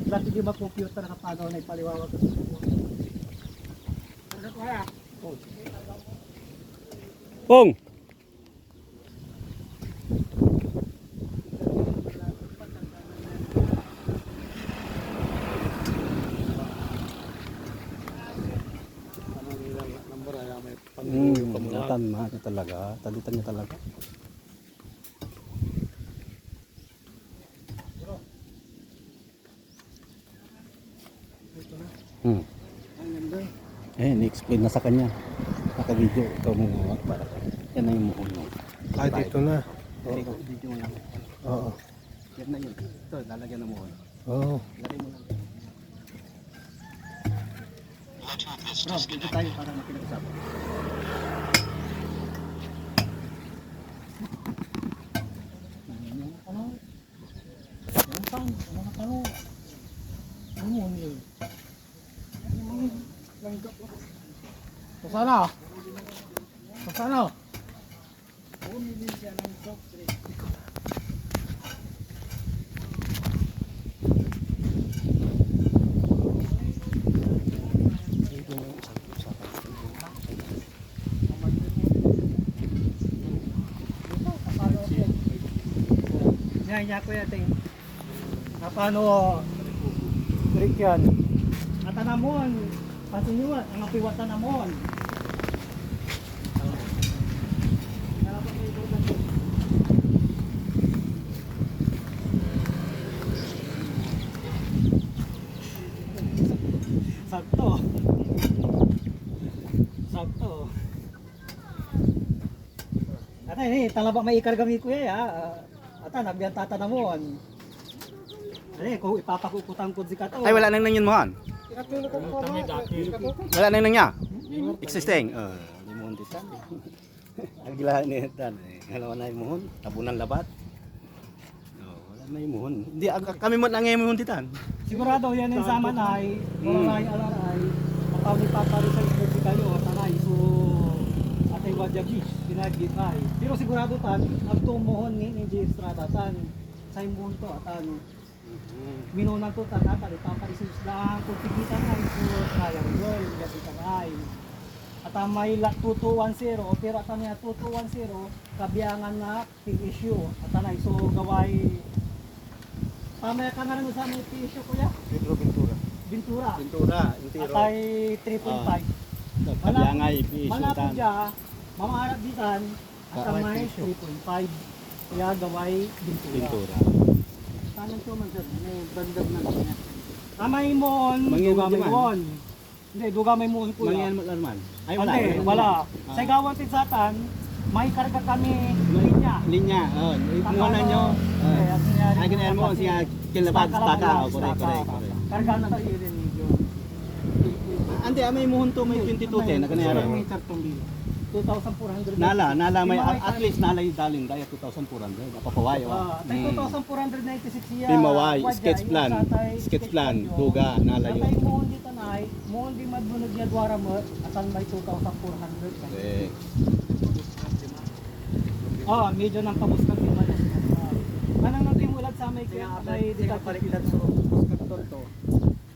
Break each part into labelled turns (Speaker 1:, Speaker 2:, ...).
Speaker 1: dati di ma-computer na paano na ipaliwawag ko.
Speaker 2: Pong! Tama niya talaga. Talitan niya talaga. Ni-explain na sa kanya. Naka-video. Ikaw muna para. Yan na yung muhon mo.
Speaker 3: Ah, dito na.
Speaker 2: Oo. Video mo lang.
Speaker 3: Oo.
Speaker 2: Yan na yun. Ito, lalagyan na muhon.
Speaker 3: Oo.
Speaker 2: Lagay mo lang. Bro, dito tayo para makinag-usapan.
Speaker 1: Sana? Sana? Yan ko yating. Paano break yan? At anamon, pasunod, ang apiwatan namon. Sakto. Sakto. Ata ini talaba may ikargami ko ya. Ata nabiyang tatanamon. Ay ko ipapakukutan ko si kato.
Speaker 2: Ay, wala nang nanyan mohan. Wala nang nanya. Existing. Limon dito. Agilahan ni tan. Halawan na yung muhon. Tabunan labat. Wala na yung muhon. Hindi kami mo nang muhon ditan.
Speaker 1: Sigurado yan yung sama na ay maraming alaray. Makaw ni Papa Rizal ko kayo tanay so atay wadyabi pinagit ay. Pero sigurado tan agtumuhon ni Ninja Estrada tan sa imon to atan. Minunan to tan ata Papa Rizal lang kung tigitan ay so triangle gabi tanay. At may 2210 pero atan niya 2210 kabiyangan na issue atanay so gaway. Pamaya ka na rin sa mga issue kuya.
Speaker 3: Pedro Ventura.
Speaker 1: Bintura.
Speaker 3: Ventura, Intiro.
Speaker 1: Atay 3.5.
Speaker 2: Kabyangay issue
Speaker 1: Malapit
Speaker 2: tan.
Speaker 1: dya, mamaharap ditan, at ang may 3.5. Kaya gaway Bintura.
Speaker 2: Pintura.
Speaker 1: Tanang ko man sir, may bandag na niya. Amay mon,
Speaker 2: Mangyan
Speaker 1: duga may
Speaker 2: naman.
Speaker 1: mon. Hindi, duga may mon kuya.
Speaker 2: Mangyan mo naman. Ay wala.
Speaker 1: Hindi, wala. Sa gawan tigsatan, may karga kami linya.
Speaker 2: Linya. Kumuha na nyo. Ay ganyan mo siya kilabad staka. Correct.
Speaker 1: Karga na tayo rin medyo.
Speaker 2: Ante may muhon to may 2210 na kanayara.
Speaker 1: 2,400.
Speaker 2: Nala may at least nala yung daling daya 2,400. Papaway wa.
Speaker 1: 2,496 siya.
Speaker 2: Pimaway, sketch plan, duga, nala
Speaker 1: Tatay
Speaker 2: yun.
Speaker 1: mo hindi tanay, mo hindi madbunog niya dwara mo, atan may 2,400.
Speaker 2: Correct.
Speaker 1: Medyo nang kabuskan din man. Anong nang timulad sa may kaya may dito palikilan so buskat to.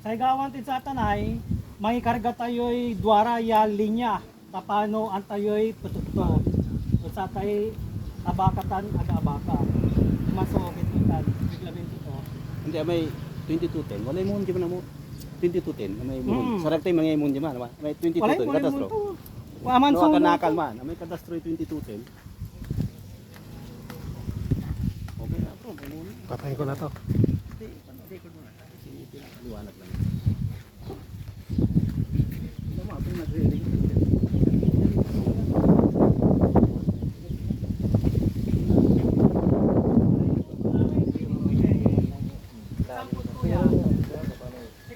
Speaker 1: Sa gawan tin sa tanay, may karga tayo'y dwara ya linya. Tapano ang tayo'y putukto. O sa tayo abakatan aga-abaka. Masokit ikan. Biglabin ito.
Speaker 2: Hindi may 2210. Wala mo di man mo. 2210 may muhon. Sarap tay mga muhon di man. May 2210 kadastro.
Speaker 1: Waman
Speaker 2: No
Speaker 1: so
Speaker 2: kanakal man. May kadastro 2210. Okay na to.
Speaker 3: Patayin ko na to.
Speaker 2: Liwanag lang. Tama ito nagre-ring.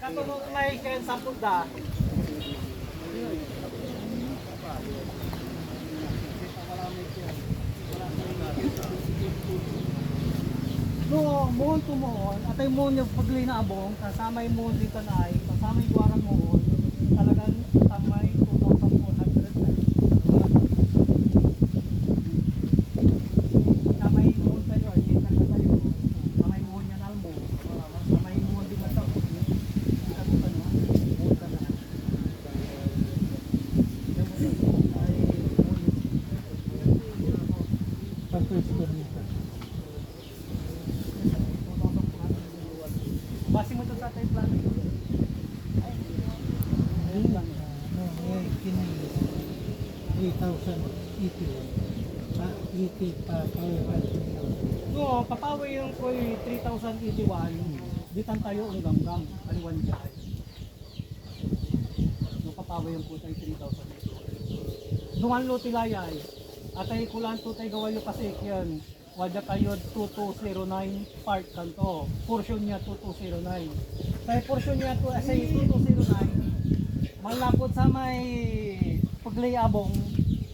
Speaker 1: Katulong may kayan sampung da. No, mohon to mohon. Atay mohon yung pagli na abong, kasama yung mohon dito na ay, kasama yung duwarang mohon. Talagang tamay 2,400 na. Tamay mohon tayo, ay, tayo. Tamay mohon yan almo. Tamay mohon di man
Speaker 4: per square meter.
Speaker 1: Base mo ito sa ating plano.
Speaker 4: Ayun lang. No, eh, kini 3,081. 80 pa power.
Speaker 1: No, papawi yung ko 3,081. Ditan tayo ang gamgam. Aliwan dyan. No, papawi yung ko tayo 3,081. Dungan lo tilayay. Atay kulan to tayo gawayo kasi yan. Wadya kayo 2209 part kanto. Portion niya 2209. Kaya portion niya to sa 2209. Malapot sa may paglayabong.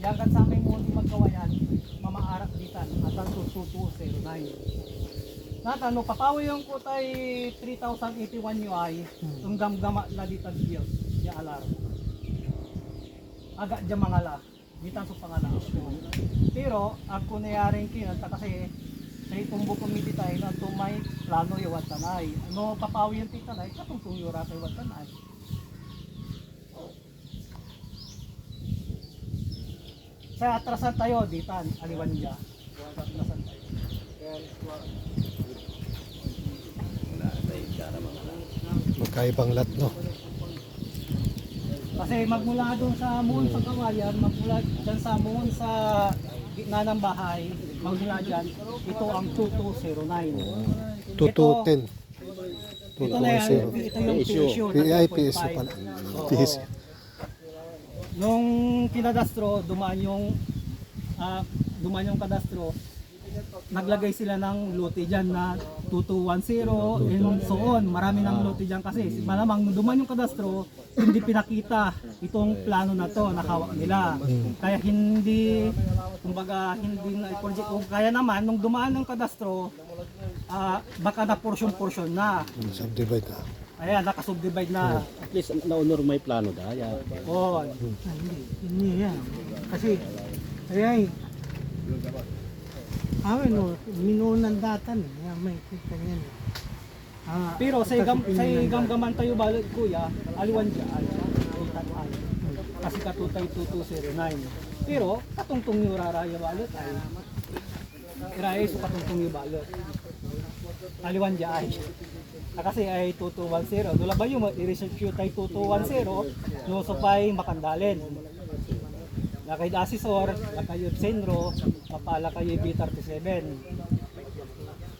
Speaker 1: Yagat sa may mundi magkawayan. Mamaarak ditan. Atan to 2209. Natano, papawi yung ko tayo 3,081 UI. Yung gamgama na ditan diyo. Di alarm. Aga dyan mga la. Ditan sa pangala. Pero ako nayaring kinanta kasi sa itumbo committee tayo na tumay plano yung watanay. Ano papawi yung titanay, katungtong yura tayo watanay. Sa atrasan tayo, ditan, aliwan niya. Atrasan tayo.
Speaker 3: Magkaibang lot, no?
Speaker 1: Kasi magmula doon sa muon sa kawayan, magmula dyan sa muon sa gitna ng bahay, magmula dyan, ito ang 2209.
Speaker 3: 210.
Speaker 1: Ito na yan, ito yung PSU.
Speaker 3: PIPSU pala. PSU.
Speaker 1: Nung kinadastro, dumaan yung kadastro, naglagay sila ng lote dyan na 2210 and so on. Marami ng lote dyan kasi malamang nung dumaan yung kadastro, hindi pinakita itong plano na to, nakawak nila. Kaya hindi, kumbaga, hindi na i-project. Kaya naman, nung dumaan ng kadastro, baka na portion-portion na.
Speaker 3: Subdivide na.
Speaker 1: Ayan, nakasubdivide na.
Speaker 2: At least naunor may plano daya.
Speaker 1: Oh,
Speaker 4: Hindi yan. Kasi, ay, amin no, minunan datan. Yan, may kita yan.
Speaker 1: pero sa gamgaman tayo balik kuya, aliwan dyan. Kasi katutay 2209. Pero katungtong yung raraya balot ay iraya so katungtong yung balot. Aliwan dyan. Kasi ay 2210. Dula ba yung i-research yung tayo 2210 no so pa'y makandalin. Lakay asesor, lakay senro, mapala kayo B37.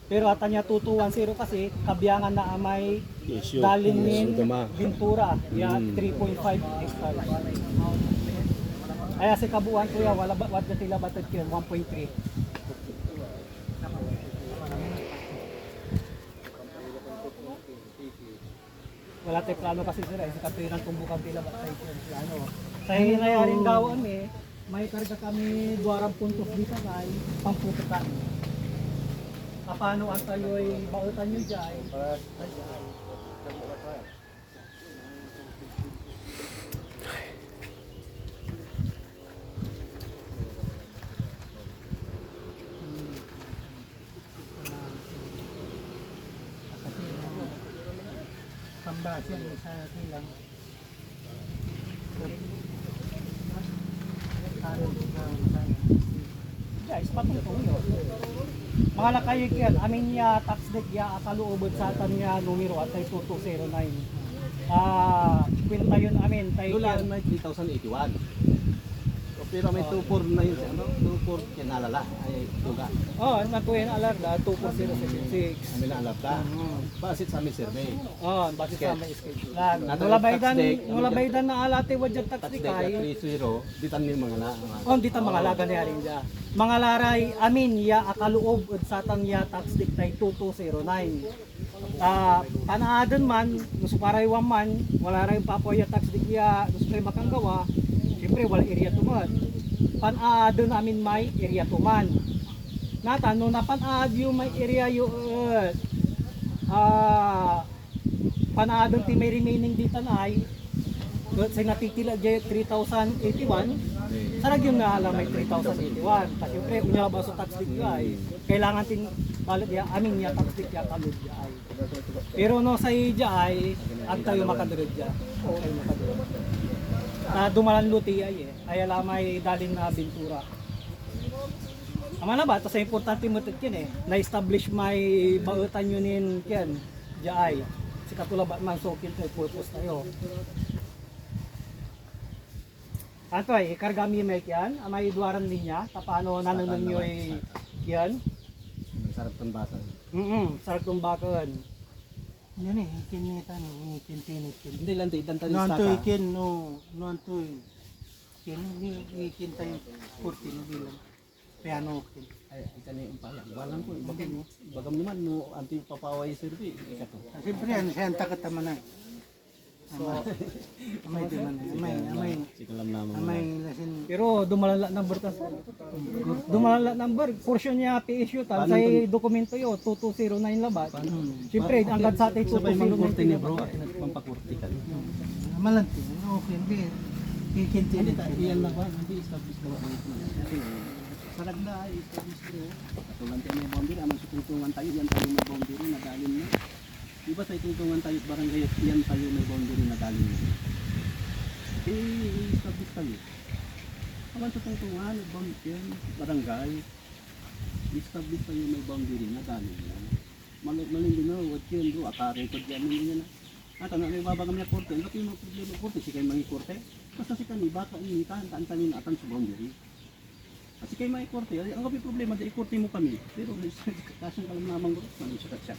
Speaker 1: Pero ata niya 2210 kasi kabiyangan na amay dalinin Ventura, ya 3.5 hectares. Ay sa kabuuan kuya wala wat na tila batad kyo 1.3. Wala tayong plano kasi sila sa katuiran tumbukan tila batay kyo plano. Sa hinayaring gawon may karga kami 2 puntos dito kay pampuputan. Paano ang tayo'y bautan nyo dyan? Pambas yan sa tilang. Guys, patungtong yun. Mga lakayik yan, amin niya tax deck ya akaluobod sa atan niya numero at ay 2209. Kwenta yun amin tayo
Speaker 2: Doon
Speaker 1: yan.
Speaker 2: may 3,081. Pero may 2,4 na yun, 2,4 kinalala, ay tuga.
Speaker 1: Natuyen alarda 24076.
Speaker 2: Kami na alapta. Basit sa amin survey.
Speaker 1: Bakit sa may schedule lang.
Speaker 2: Natalo tax deck,
Speaker 1: Nulabaydan na alate wadyan tax
Speaker 2: Tax
Speaker 1: deck
Speaker 2: deck
Speaker 1: ay.
Speaker 2: 3,0, ditan yung mga na.
Speaker 1: Dito mga laga na yarin dyan. Mga laray, amin, ya akaluob at satang ya tax deck tayo 2209. Panaadan man, nusukaraywan man, wala rin papoya tax deck ya, nusukay makanggawa, siyempre wala area tuman. Panaadan namin may area tuman. Nata, no napanaad yung may area yung panaadan ti may remaining dito na ay sa natitila dyan 3,081, sarag yung naalam may 3,081. Kasi siyempre, unya ba sa tax deck ay kailangan tin balit ya, amin ya tax deck ya kalud ya ay. Pero no sa iya ay, ang tayo makadurod ya. Okay, makadurod. Dumalan luti ay ay alamay dalin na Ventura. Ama na ba? Ito sa importante mo ito na-establish may bautan yun in yan. Diay. Si katulad ba man so kinto purpose tayo. Ato ay kargami may yan. Amay duwaran linya. Tapano nananong nyo ay yan.
Speaker 2: Sarap tong basa.
Speaker 1: Sarap tong bakon.
Speaker 4: Yan eh, kinita no, kintinit kin.
Speaker 2: Hindi lang tayo tantan
Speaker 4: No
Speaker 2: sa
Speaker 4: anto
Speaker 2: ka.
Speaker 4: ikin no, no anto kin ni ikin tayo 14 no bilang. Piano kin.
Speaker 2: Ay, kani umpaya. Walang ko bagam naman no anti papaway survey. Ikato.
Speaker 4: Siyempre yan, siya ang takataman na. So, amay din man, amay
Speaker 2: Sikalam naman.
Speaker 4: amay lasin.
Speaker 1: Pero dumalala number tas. Dumalala number portion niya PSU tal say dokumento yo 2209 labat. Siyempre hanggang sa atin
Speaker 2: Sabay mangkurte ni
Speaker 1: 2209
Speaker 2: bro, pampakurte ka.
Speaker 4: Malanti, okay, hindi. Kikintinit.
Speaker 2: Iyan lang ba? Hindi establish daw ang sarag na ay establish bro. Katulad tayo may boundary, amang sutuntungan tayo, yan tayo may boundary na dalin na. Diba sa ituntungan tayo at barangay at yan tayo may boundary na dalin na. Establish tayo. Amang sutuntungan, barangay, establish tayo may boundary na dalin na. Maling din na, wag yun bro, atare ko dyan yun na. At ano may babagam niya korte, ba't yung mga problema korte, si kayo mga korte? Basta si kani, baka initan, tanin atan sa boundary. Kasi kayo mga korte, ang kapi problema, di ikorte mo kami. Pero kasang kalam namang bro, manusukat siya.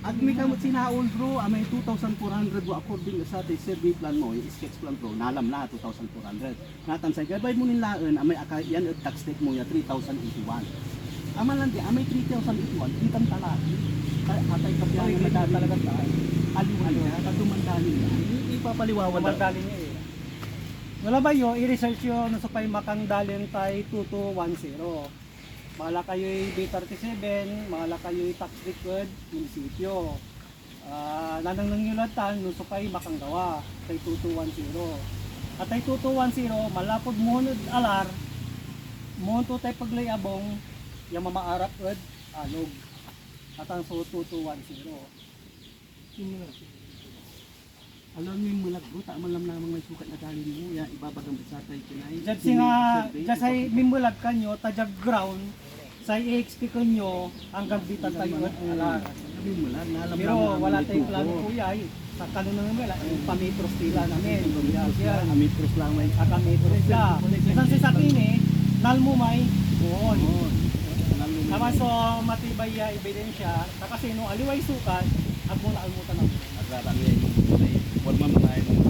Speaker 2: Ag may kamot sinaon bro, may 2,400 bro according sa ating survey plan mo, yung sketch plan bro, nalam na 2,400. Natan sa gabay mo nilaan, amay yan at tax take mo ya 3,081. Aman lang di, amay 3,081, kitang talaki. Atay kapiyan na talaga tayo. Aliw-aliw, katumandali niya. Ipapaliwawan na.
Speaker 1: Mandali niya eh. Wala ba yo i-research yo no sa pay makang dalin tay 2210. Mahala kayo B37, mahala kayo tax record munisipyo. Nanang nangyulatan no sa pay makang gawa tay 2210. At tay 2210 malapod mo alar mo to tay paglayabong ya mamaarap ed alog. At ang so 2210.
Speaker 2: Alam mo yung mulag bro, tama lang namang may sukat na dalin mo, ya ibabagam sa tayo kinay.
Speaker 1: Just nga, just ay mimulag kanyo, tajag ground, sa i-XP kanyo, hanggang bitan tayo at alar.
Speaker 2: Sabi mo lang, nalam
Speaker 1: Pero wala tayong plano kuya eh. Sa kanon naman wala, pametros tila namin. Yan,
Speaker 2: Amitros lang may
Speaker 1: akametros siya. Isang si sakin eh, nalmo may buon. Naman so matibay ya ebidensya, na kasi no aliway sukat, at muna almutan ako.
Speaker 2: agarang yan yung wala man na yung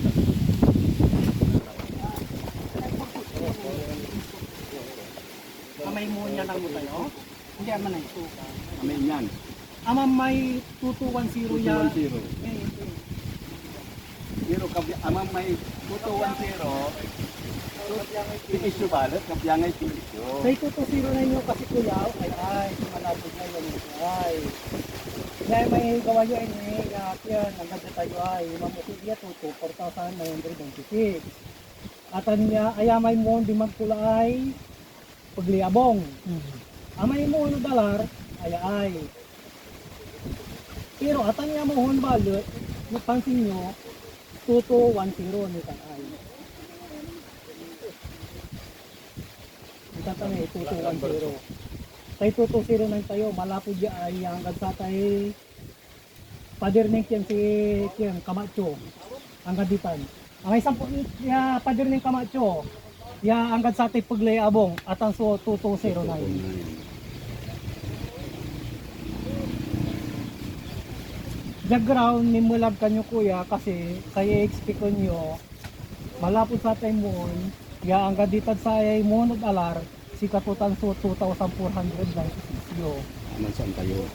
Speaker 1: Amay mo niya lang mo tayo. Hindi aman ay sukat.
Speaker 2: amin yan.
Speaker 1: Ama may 2210 ya.
Speaker 2: 210. Pero amang may 210, issue balot, kapyangay issue.
Speaker 1: Sa 2209 nyo kasi kuya, ay, sumalapod na yun. Ay. Dahil may gawa nyo ini, yan, hanggang sa tayo ay, mamukid niya to 4,926. At ano niya, ayamay mo, di magkulay, pagliabong. Amay mo, ano dalar, ay. Pero atan niya mo, hon balot, napansin nyo, 2210 ni tanay. Tatang eh, 2210. Tay 2209 tayo, malapod ya ay hanggang sa tay pader ning kyan si kyan Camacho. Hanggang ditan. Ang isang ya pader ning Camacho. Ya hanggang sa tay paglayabong at ang so 2209. Background ni mulag kanyo kuya kasi kaya expect ko nyo malapod sa tay mo ya ang gaditan sa ay monod alar si katutan so 2,496 yo.
Speaker 2: Aman saan tayo?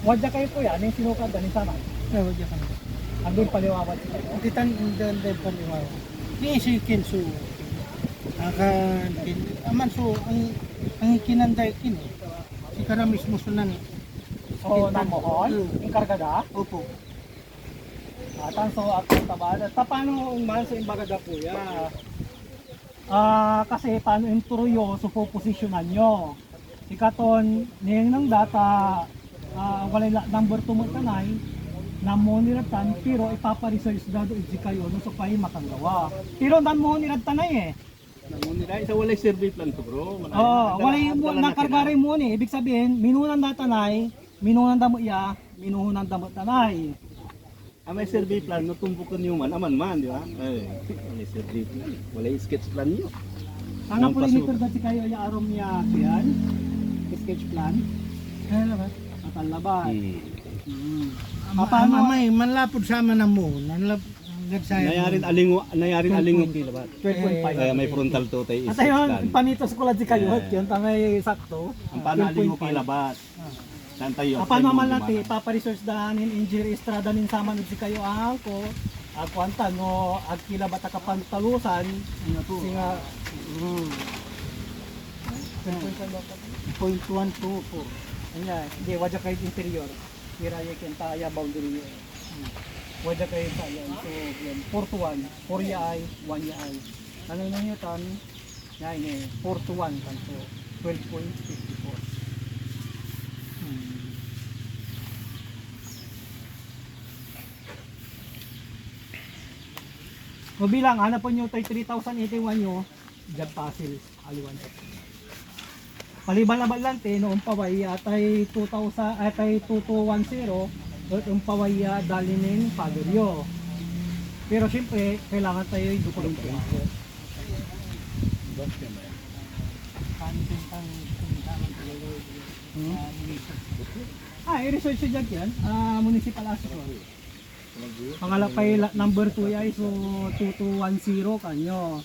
Speaker 1: Wadya kayo po yan, yung sinukat ni sana.
Speaker 4: Ay, wag yan.
Speaker 1: Ang din paliwawad sila. No?
Speaker 4: Titan dan paliwaw. Ni si kinsu. Akan aman so ang kinanday kin. Si kara mismo sunan.
Speaker 1: So, namohon, yung kargada.
Speaker 4: Opo.
Speaker 1: Atan so at tabada. Paano ang mahal sa imbagaga kuya? Kasi paano yung turuyo so posisyonan nyo. Ikaton, niyang ng data, walay number 2 mo kanay, na mo niratan pero ipapa-research dado iti kayo no so pay makagawa. Pero dan mo niratan na eh.
Speaker 2: Nangunira isa walay survey plan to bro.
Speaker 1: Walay mo nakargari mo ni ibig sabihin minunan datanay, minunan damo iya, minunan damo tanay.
Speaker 2: May survey plan no tumbukon niyo man, di ba? Walay survey plan, walay sketch plan niyo.
Speaker 1: Ang polinitor dati kayo ya arom niya yan. Sketch plan.
Speaker 4: Kaya na ba?
Speaker 1: At ang laban.
Speaker 4: Paano may manlapod sama na mo, nagsaya.
Speaker 2: Nayarin alingo kilabat.
Speaker 1: 12.5.
Speaker 2: Kaya may frontal to tayo
Speaker 1: At
Speaker 2: sketch
Speaker 1: ayun,
Speaker 2: plan.
Speaker 1: panito sa kulad si kayo, yun tamay sakto.
Speaker 2: Ang paano alingo kilabat. Saan tayo?
Speaker 1: Apan naman natin, papa-research dahanin, injury estrada nin sama si kayo ang ko. Ako anta no, agkila bata kapantalusan. Singa,
Speaker 4: 0.124.
Speaker 1: Anya, hindi, wadya kayo interior. Kiraya kenta ya boundary. Wadya kayo sa yan. So, yan, 4 to 1. 4 ya ay, 1 ya ay. Ano na nyo tan? Yan eh, 4 to 1. So, 12.54. O bilang, hanapon nyo tayo 3,081 nyo, Jab Pasil, Aliwan. Paliban-laban lang noong pawaya atay 2,000 atay 2210 at yung pawaya dalinin Paguryo. Pero siyempre kailangan tayo yung dokumento. I-research siya dyan, municipal assessor. Pangalapay number 2 ay so 2210 kanyo.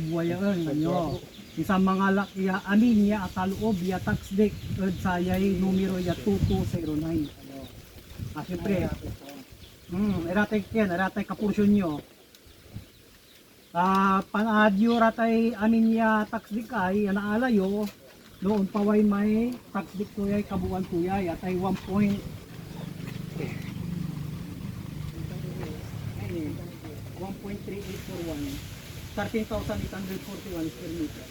Speaker 1: Buwaya kanyo. Isang mga lakya amin ya akaloob ya tax deck at sayay numero ya 2209. Siyempre. Eratay yan, eratay kapursyon nyo. Panadyo ratay amin ya tax deck ay anaalayo noon paway may tax deck tuyay kabuan tuyay at ay 1.3841 13,841 square meter.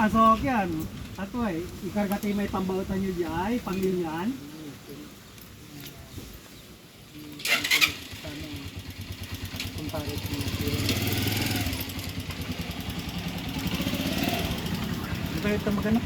Speaker 1: So yan, ato ay ikargati may pambautan nyo diay, panglinyan. Ito magana.